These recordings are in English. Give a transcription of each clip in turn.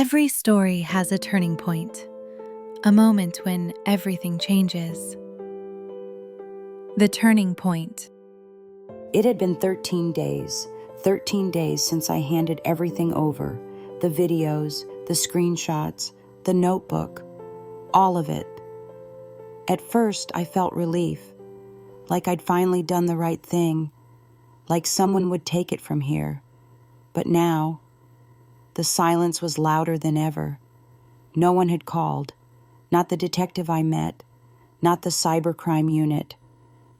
Every story has a turning point, a moment when everything changes. The turning point. It had been 13 days since I handed everything over, the videos, the screenshots, the notebook, all of it. At first, I felt relief, like I'd finally done the right thing, like someone would take it from here. But now, the silence was louder than ever. No one had called, not the detective I met, not the cybercrime unit,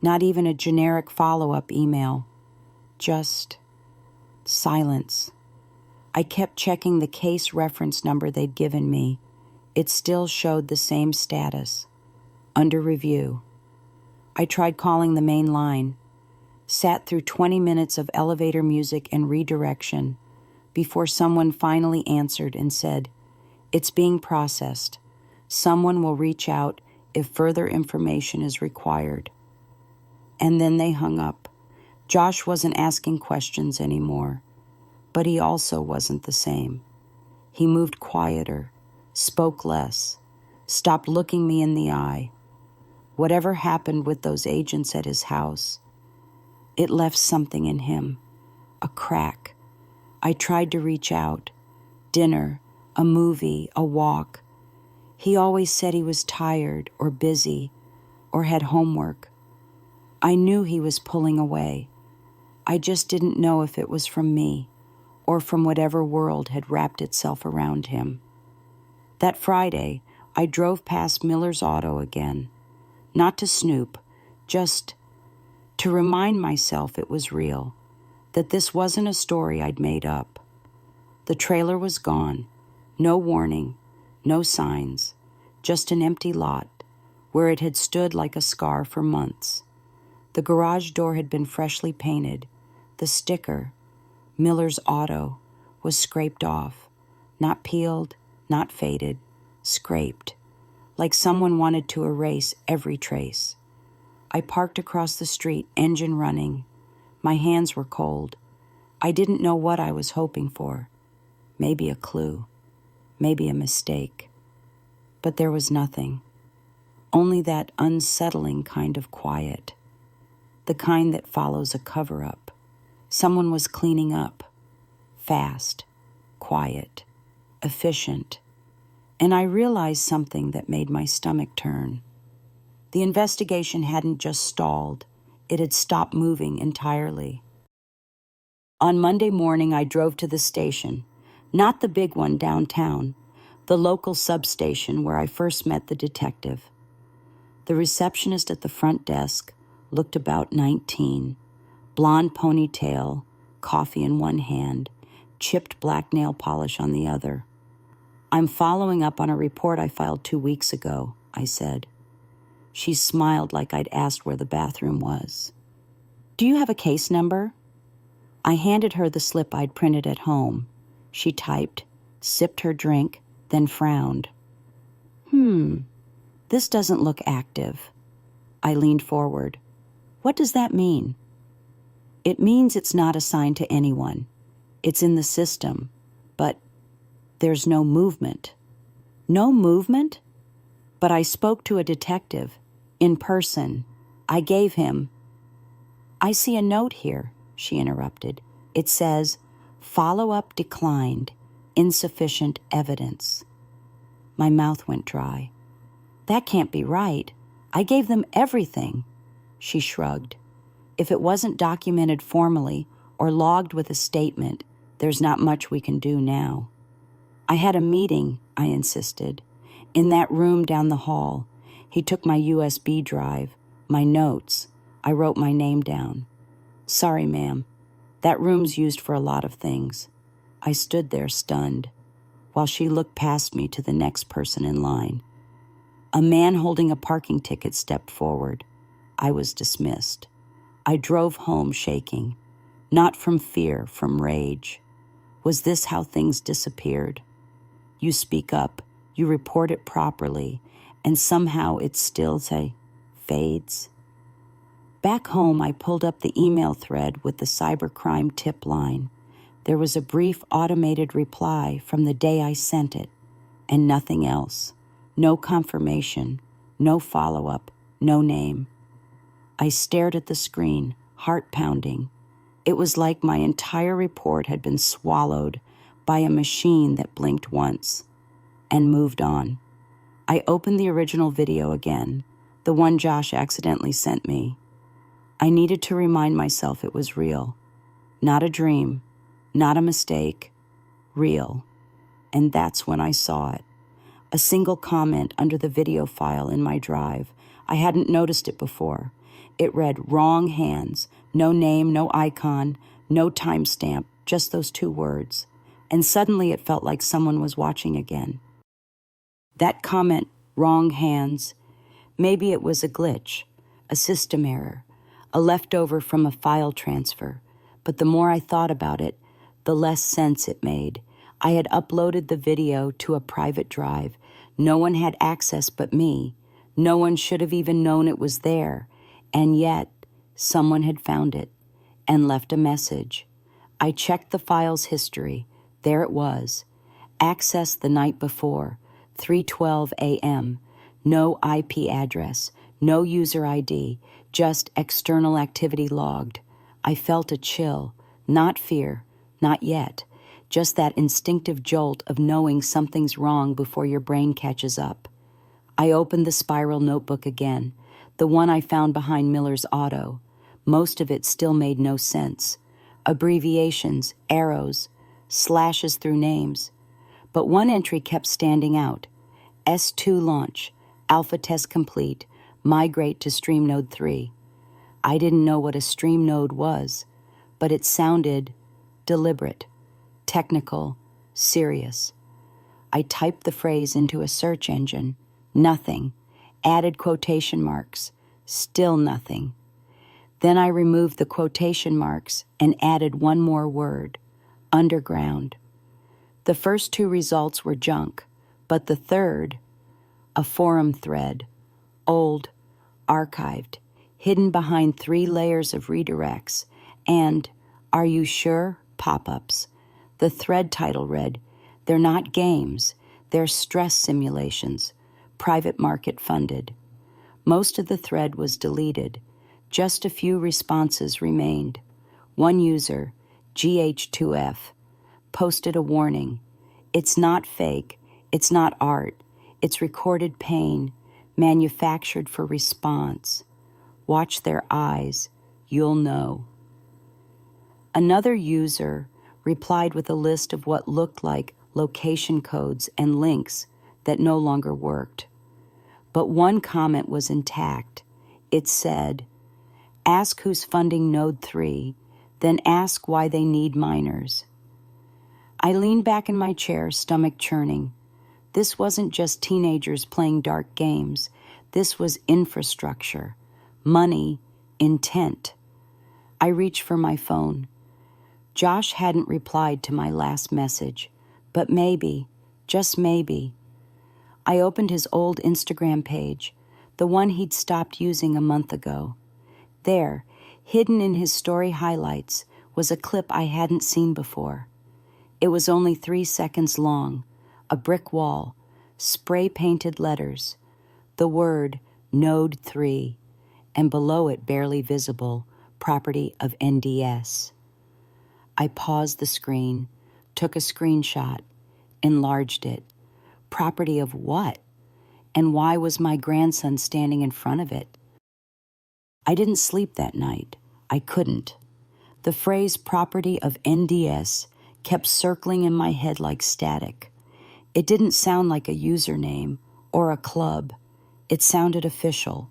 not even a generic follow-up email. Just silence. I kept checking the case reference number they'd given me. It still showed the same status. Under review. I tried calling the main line, sat through 20 minutes of elevator music and redirection before someone finally answered and said, "It's being processed. Someone will reach out if further information is required." And then they hung up. Josh wasn't asking questions anymore, but he also wasn't the same. He moved quieter, spoke less, stopped looking me in the eye. Whatever happened with those agents at his house, it left something in him, a crack. I tried to reach out. Dinner, a movie, a walk. He always said he was tired or busy or had homework. I knew he was pulling away. I just didn't know if it was from me or from whatever world had wrapped itself around him. That Friday, I drove past Miller's Auto again. Not to snoop, just to remind myself it was real, that this wasn't a story I'd made up. The trailer was gone, no warning, no signs, just an empty lot where it had stood like a scar for months. The garage door had been freshly painted. The sticker, Miller's Auto, was scraped off, not peeled, not faded, scraped, like someone wanted to erase every trace. I parked across the street, engine running. My hands were cold. I didn't know what I was hoping for. Maybe a clue, maybe a mistake. But there was nothing. Only that unsettling kind of quiet. The kind that follows a cover-up. Someone was cleaning up. Fast, quiet, efficient. And I realized something that made my stomach turn. The investigation hadn't just stalled. It had stopped moving entirely. On Monday morning, I drove to the station. Not the big one downtown, the local substation where I first met the detective. The receptionist at the front desk looked about 19, blonde ponytail, coffee in one hand, chipped black nail polish on the other. "I'm following up on a report I filed 2 weeks ago," I said. She smiled like I'd asked where the bathroom was. "Do you have a case number?" I handed her the slip I'd printed at home. She typed, sipped her drink, then frowned. This doesn't look active." I leaned forward. "What does that mean?" "It means it's not assigned to anyone. It's in the system, but there's no movement." "No movement?" "But I spoke to a detective, in person. I gave him—" "I see a note here," she interrupted. "It says, 'Follow-up declined, insufficient evidence.'" My mouth went dry. "That can't be right. I gave them everything." She shrugged. "If it wasn't documented formally or logged with a statement, there's not much we can do now." "I had a meeting," I insisted, "in that room down the hall. He took my USB drive, my notes. I wrote my name down." "Sorry, ma'am. That room's used for a lot of things." I stood there stunned, while she looked past me to the next person in line. A man holding a parking ticket stepped forward. I was dismissed. I drove home shaking, not from fear, from rage. Was this how things disappeared? You speak up, you report it properly, and somehow it still, fades. Back home, I pulled up the email thread with the cybercrime tip line. There was a brief automated reply from the day I sent it, and nothing else. No confirmation, no follow-up, no name. I stared at the screen, heart pounding. It was like my entire report had been swallowed by a machine that blinked once and moved on. I opened the original video again, the one Josh accidentally sent me. I needed to remind myself it was real. Not a dream, not a mistake, real. And that's when I saw it. A single comment under the video file in my drive. I hadn't noticed it before. It read, "Wrong hands," no name, no icon, no timestamp, just those two words. And suddenly it felt like someone was watching again. That comment, "Wrong hands," maybe it was a glitch, a system error, a leftover from a file transfer. But the more I thought about it, the less sense it made. I had uploaded the video to a private drive. No one had access but me. No one should have even known it was there. And yet, someone had found it and left a message. I checked the file's history. There it was. Accessed the night before, 3:12 a.m. No IP address, no user ID, just external activity logged. I felt a chill, not fear, not yet, just that instinctive jolt of knowing something's wrong before your brain catches up. I opened the spiral notebook again, the one I found behind Miller's auto. Most of it still made no sense. Abbreviations, arrows, slashes through names. But one entry kept standing out. S2 launch, alpha test complete, migrate to stream node 3. I didn't know what a stream node was, but it sounded deliberate, technical, serious. I typed the phrase into a search engine. Nothing. Added quotation marks. Still nothing. Then I removed the quotation marks and added one more word. Underground. The first two results were junk, but the third, a forum thread, old, archived, hidden behind 3 layers of redirects, and, "Are you sure?" pop-ups. The thread title read, "They're not games, they're stress simulations, private market funded." Most of the thread was deleted. Just a few responses remained. One user, GH2F, posted a warning. "It's not fake, it's not art, it's recorded pain, manufactured for response. Watch their eyes, you'll know." Another user replied with a list of what looked like location codes and links that no longer worked. But one comment was intact. It said, "Ask who's funding Node 3, then ask why they need miners." I leaned back in my chair, stomach churning. This wasn't just teenagers playing dark games. This was infrastructure, money, intent. I reached for my phone. Josh hadn't replied to my last message, but maybe, just maybe. I opened his old Instagram page, the one he'd stopped using a month ago. There, hidden in his story highlights, was a clip I hadn't seen before. It was only 3 seconds long, a brick wall, spray-painted letters, the word Node 3, and below it barely visible, property of NDS. I paused the screen, took a screenshot, enlarged it. Property of what? And why was my grandson standing in front of it? I didn't sleep that night. I couldn't. The phrase property of NDS kept circling in my head like static. It didn't sound like a username or a club. It sounded official,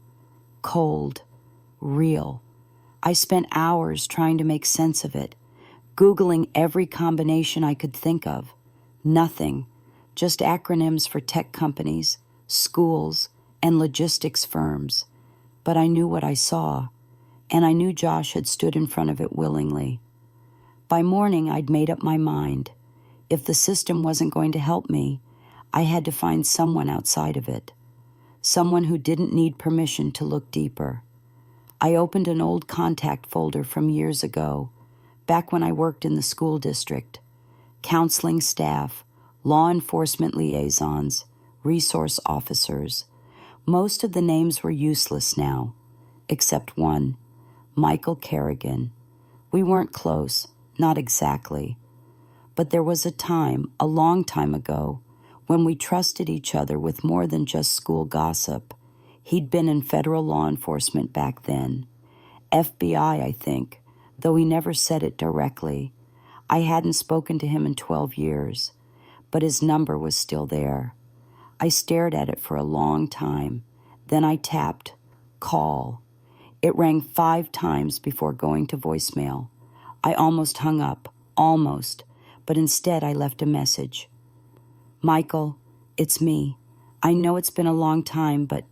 cold, real. I spent hours trying to make sense of it, Googling every combination I could think of. Nothing, just acronyms for tech companies, schools, and logistics firms. But I knew what I saw, and I knew Josh had stood in front of it willingly. By morning, I'd made up my mind. If the system wasn't going to help me, I had to find someone outside of it, someone who didn't need permission to look deeper. I opened an old contact folder from years ago, back when I worked in the school district. Counseling staff, law enforcement liaisons, resource officers. Most of the names were useless now, except one, Michael Kerrigan. We weren't close, not exactly. But there was a time, a long time ago, when we trusted each other with more than just school gossip. He'd been in federal law enforcement back then. FBI, I think, though he never said it directly. I hadn't spoken to him in 12 years, but his number was still there. I stared at it for a long time. Then I tapped, call. It rang 5 times before going to voicemail. I almost hung up, almost, but instead I left a message. Michael, it's me. I know it's been a long time, but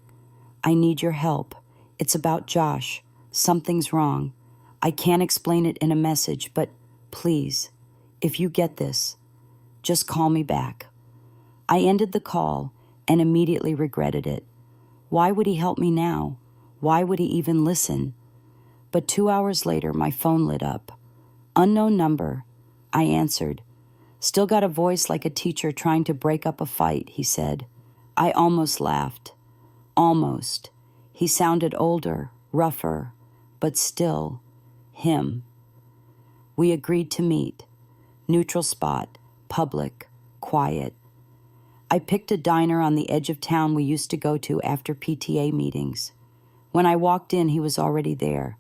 I need your help. It's about Josh. Something's wrong. I can't explain it in a message, but please, if you get this, just call me back. I ended the call and immediately regretted it. Why would he help me now? Why would he even listen? But 2 hours later, my phone lit up. Unknown number. I answered. Still got a voice like a teacher trying to break up a fight, he said. I almost laughed. Almost. He sounded older, rougher, but still him. We agreed to meet. Neutral spot, public, quiet. I picked a diner on the edge of town we used to go to after PTA meetings. When I walked in, he was already there.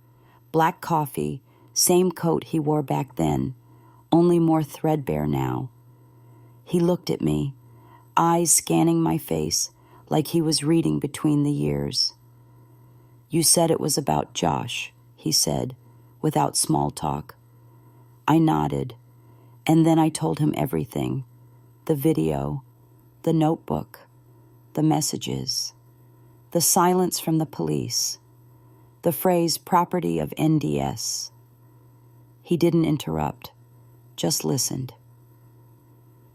Black coffee, same coat he wore back then, only more threadbare now. He looked at me, eyes scanning my face like he was reading between the years. You said it was about Josh, he said, without small talk. I nodded, and then I told him everything. The video, the notebook, the messages, the silence from the police, the phrase property of NDS. He didn't interrupt, just listened.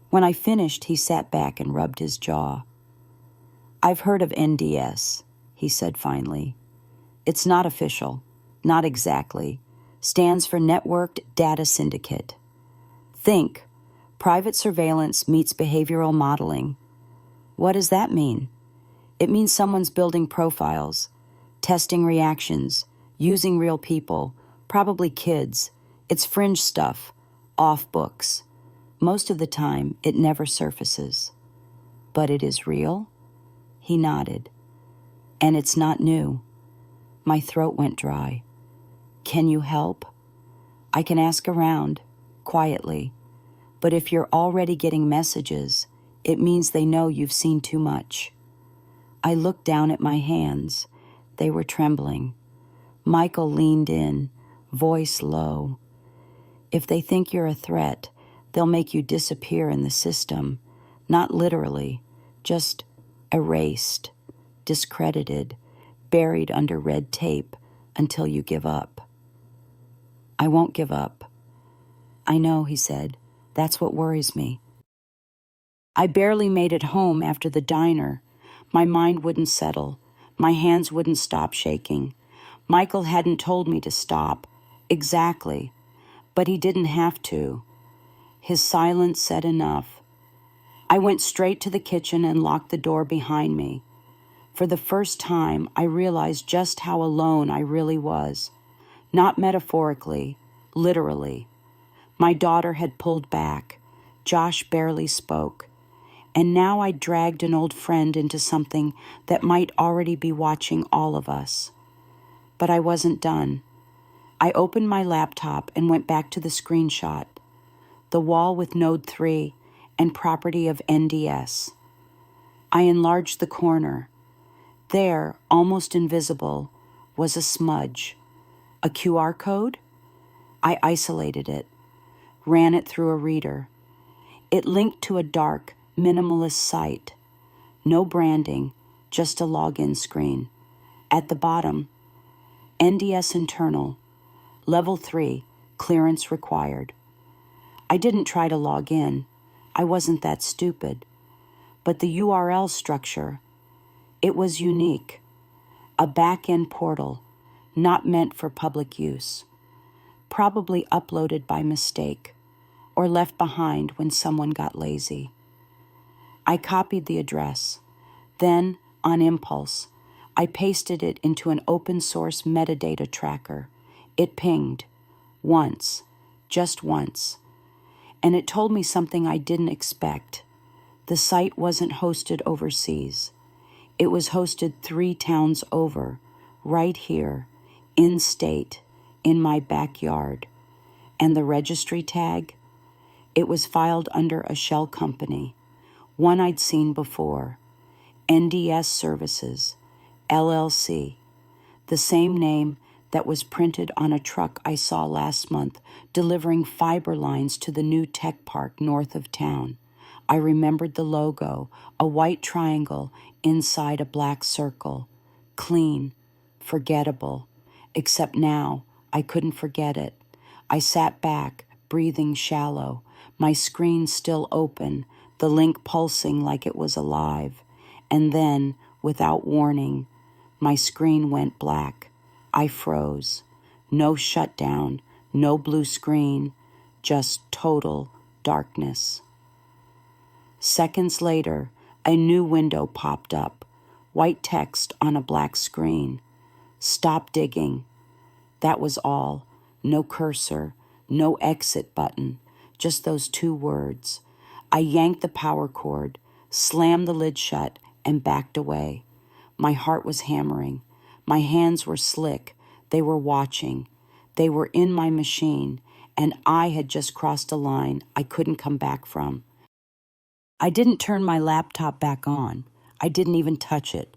When I finished, he sat back and rubbed his jaw. I've heard of NDS, he said finally. It's not official, not exactly. Stands for Networked Data Syndicate. Think, private surveillance meets behavioral modeling. What does that mean? It means someone's building profiles, testing reactions, using real people, probably kids. It's fringe stuff, off books. Most of the time, it never surfaces. But it is real? He nodded. And it's not new. My throat went dry. Can you help? I can ask around, quietly. But if you're already getting messages, it means they know you've seen too much. I looked down at my hands. They were trembling. Michael leaned in, voice low. If they think you're a threat, they'll make you disappear in the system. Not literally, just erased, discredited, buried under red tape until you give up. I won't give up. I know, he said. That's what worries me. I barely made it home after the diner. My mind wouldn't settle. My hands wouldn't stop shaking. Michael hadn't told me to stop. Exactly. But he didn't have to. His silence said enough. I went straight to the kitchen and locked the door behind me. For the first time, I realized just how alone I really was. Not metaphorically, literally. My daughter had pulled back. Josh barely spoke. And now I dragged an old friend into something that might already be watching all of us. But I wasn't done. I opened my laptop and went back to the screenshot. The wall with Node 3 and property of NDS. I enlarged the corner. There, almost invisible, was a smudge. A QR code? I isolated it, ran it through a reader. It linked to a dark, minimalist site. No branding, just a login screen. At the bottom, NDS internal, level 3, clearance required. I didn't try to log in. I wasn't that stupid. But the URL structure, it was unique. A back-end portal, not meant for public use. probably uploaded by mistake or left behind when someone got lazy. I copied the address. Then, on impulse, I pasted it into an open source metadata tracker. It pinged. Once. Just once. And it told me something I didn't expect. The site wasn't hosted overseas. It was hosted 3 towns over, right here, in state, in my backyard. And the registry tag? It was filed under a shell company, one I'd seen before, NDS Services, LLC, the same name that was printed on a truck I saw last month delivering fiber lines to the new tech park north of town. I remembered the logo, a white triangle inside a black circle. Clean, forgettable, except now I couldn't forget it. I sat back, breathing shallow, my screen still open, the link pulsing like it was alive. And then, without warning, my screen went black. I froze. No shutdown, no blue screen, just total darkness. Seconds later, a new window popped up, white text on a black screen. Stop digging. That was all. No cursor, no exit button, just those 2 words. I yanked the power cord, slammed the lid shut, and backed away. My heart was hammering. My hands were slick. They were watching. They were in my machine, and I had just crossed a line I couldn't come back from. I didn't turn my laptop back on. I didn't even touch it.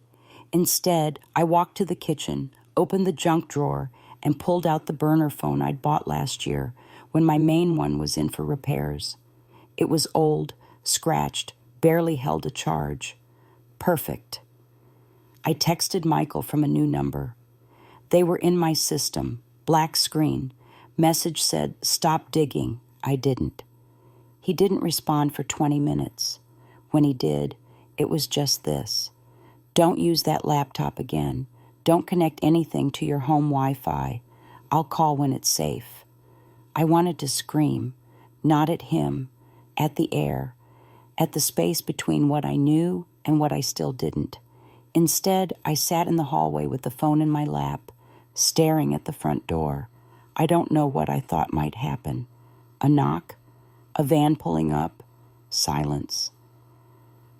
Instead, I walked to the kitchen, opened the junk drawer, and pulled out the burner phone I'd bought last year when my main one was in for repairs. It was old, scratched, barely held a charge. Perfect. I texted Michael from a new number. They were in my system, black screen. Message said, "Stop digging." I didn't. He didn't respond for 20 minutes. When he did, it was just this. "Don't use that laptop again. Don't connect anything to your home Wi-Fi. I'll call when it's safe." I wanted to scream, not at him, at the air, at the space between what I knew and what I still didn't. Instead, I sat in the hallway with the phone in my lap, staring at the front door. I don't know what I thought might happen. A knock? A van pulling up? Silence.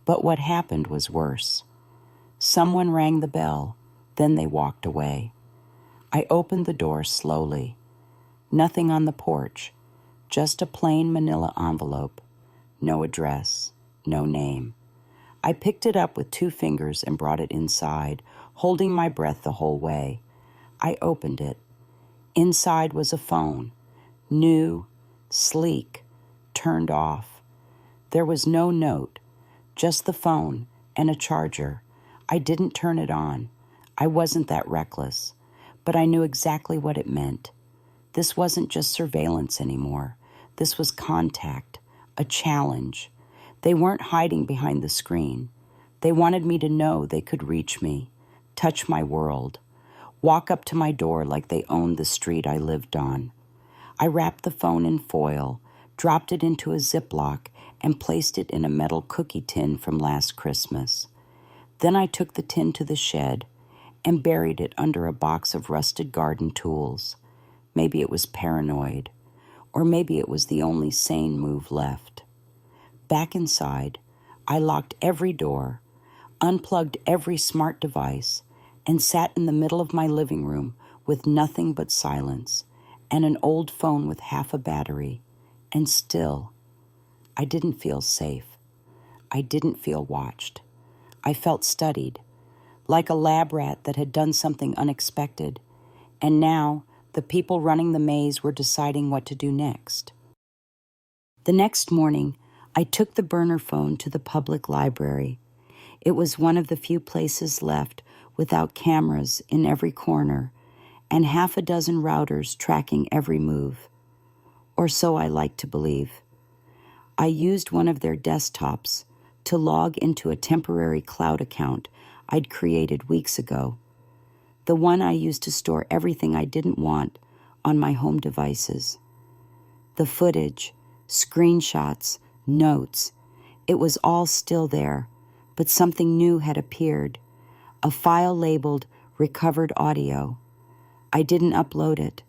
But what happened was worse. Someone rang the bell, then they walked away. I opened the door slowly. Nothing on the porch, just a plain manila envelope. No address, no name. I picked it up with 2 fingers and brought it inside, holding my breath the whole way. I opened it. Inside was a phone, new, sleek, turned off. There was no note, just the phone and a charger. I didn't turn it on. I wasn't that reckless, but I knew exactly what it meant. This wasn't just surveillance anymore. This was contact, a challenge. They weren't hiding behind the screen. They wanted me to know they could reach me, touch my world, walk up to my door like they owned the street I lived on. I wrapped the phone in foil, dropped it into a Ziploc, and placed it in a metal cookie tin from last Christmas. Then I took the tin to the shed and buried it under a box of rusted garden tools. Maybe it was paranoid, or maybe it was the only sane move left. Back inside, I locked every door, unplugged every smart device, and sat in the middle of my living room with nothing but silence and an old phone with half a battery. And still, I didn't feel safe. I didn't feel watched. I felt studied, like a lab rat that had done something unexpected, and now the people running the maze were deciding what to do next. The next morning, I took the burner phone to the public library. It was one of the few places left without cameras in every corner and half a dozen routers tracking every move. Or so I like to believe. I used one of their desktops to log into a temporary cloud account I'd created weeks ago. The one I used to store everything I didn't want on my home devices. The footage, screenshots, notes, it was all still there, but something new had appeared, a file labeled recovered audio. I didn't upload it.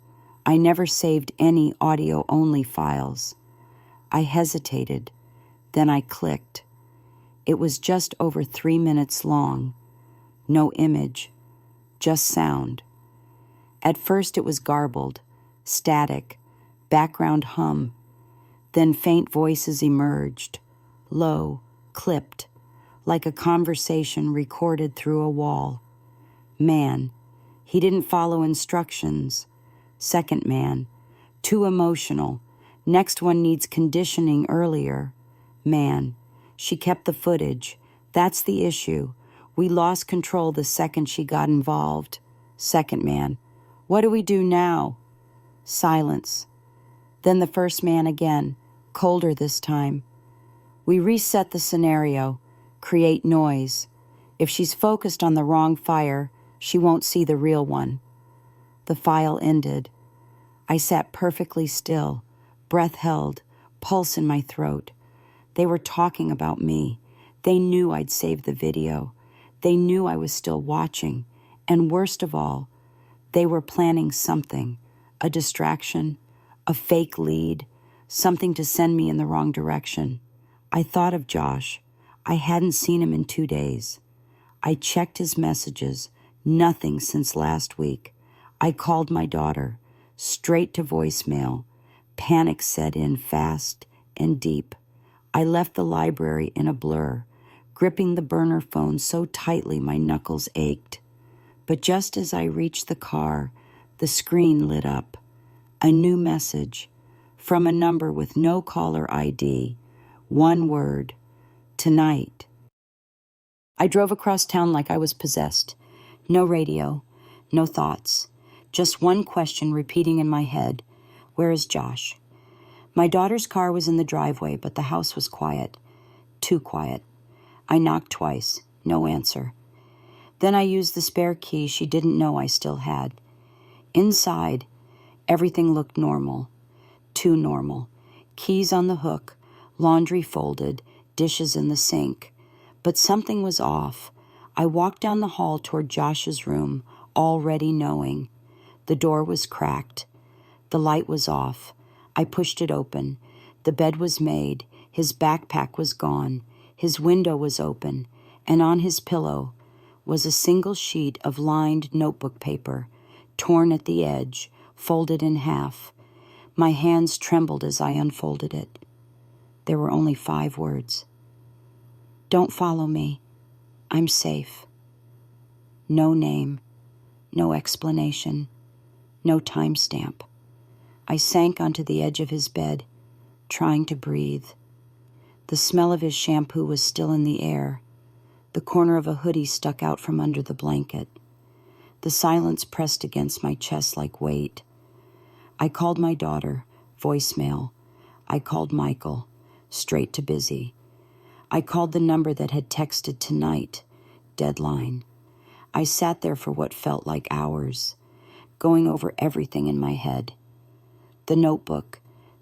I never saved any audio-only files. I hesitated, then I clicked. It was just over 3 minutes long. No image, just sound. At first it was garbled, static, background hum. Then faint voices emerged, low, clipped, like a conversation recorded through a wall. Man, he didn't follow instructions. Second man, too emotional. Next one needs conditioning earlier. Man, she kept the footage. That's the issue. We lost control the second she got involved. Second man, what do we do now? Silence. Then the first man again, colder this time. We reset the scenario, create noise. If she's focused on the wrong fire, she won't see the real one. The file ended. I sat perfectly still, breath held, pulse in my throat. They were talking about me. They knew I'd saved the video. They knew I was still watching. And worst of all, they were planning something, a distraction, a fake lead, something to send me in the wrong direction. I thought of Josh. I hadn't seen him in 2 days. I checked his messages, nothing since last week. I called my daughter, straight to voicemail. Panic set in fast and deep. I left the library in a blur, gripping the burner phone so tightly my knuckles ached. But just as I reached the car, the screen lit up. A new message from a number with no caller ID. One word, tonight. I drove across town like I was possessed. No radio, no thoughts. Just one question repeating in my head. Where is Josh? My daughter's car was in the driveway, but the house was quiet. Too quiet. I knocked twice. No answer. Then I used the spare key she didn't know I still had. Inside, everything looked normal. Too normal. Keys on the hook, laundry folded, dishes in the sink. But something was off. I walked down the hall toward Josh's room, already knowing. The door was cracked. The light was off. I pushed it open. The bed was made. His backpack was gone. His window was open. And on his pillow was a single sheet of lined notebook paper, torn at the edge, folded in half. My hands trembled as I unfolded it. There were only 5 words. Don't follow me. I'm safe. No name, no explanation, no timestamp. I sank onto the edge of his bed, trying to breathe. The smell of his shampoo was still in the air. The corner of a hoodie stuck out from under the blanket. The silence pressed against my chest like weight. I called my daughter, voicemail. I called Michael, straight to busy. I called the number that had texted tonight, deadline. I sat there for what felt like hours, going over everything in my head. The notebook,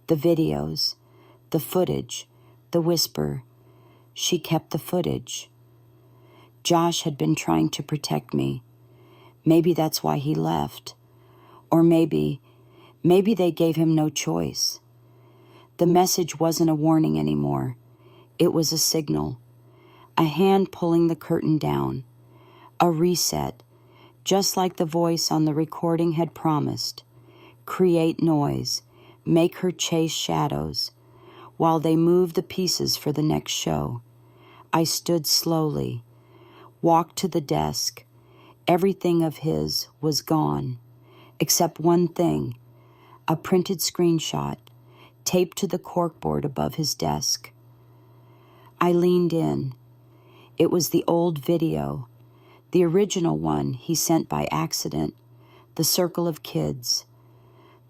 the videos, the footage, the whisper. She kept the footage. Josh had been trying to protect me. Maybe that's why he left. Or maybe they gave him no choice. The message wasn't a warning anymore. It was a signal. A hand pulling the curtain down. A reset, just like the voice on the recording had promised. Create noise, make her chase shadows, while they moved the pieces for the next show. I stood slowly, walked to the desk. Everything of his was gone, except one thing, a printed screenshot, taped to the corkboard above his desk. I leaned in. It was the old video, the original one he sent by accident, the circle of kids,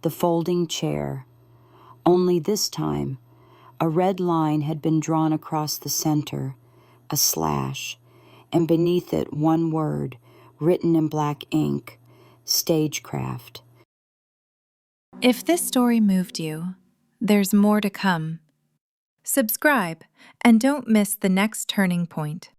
the folding chair. Only this time, a red line had been drawn across the center, a slash, and beneath it one word, written in black ink, stagecraft. If this story moved you, there's more to come. Subscribe and don't miss the next turning point.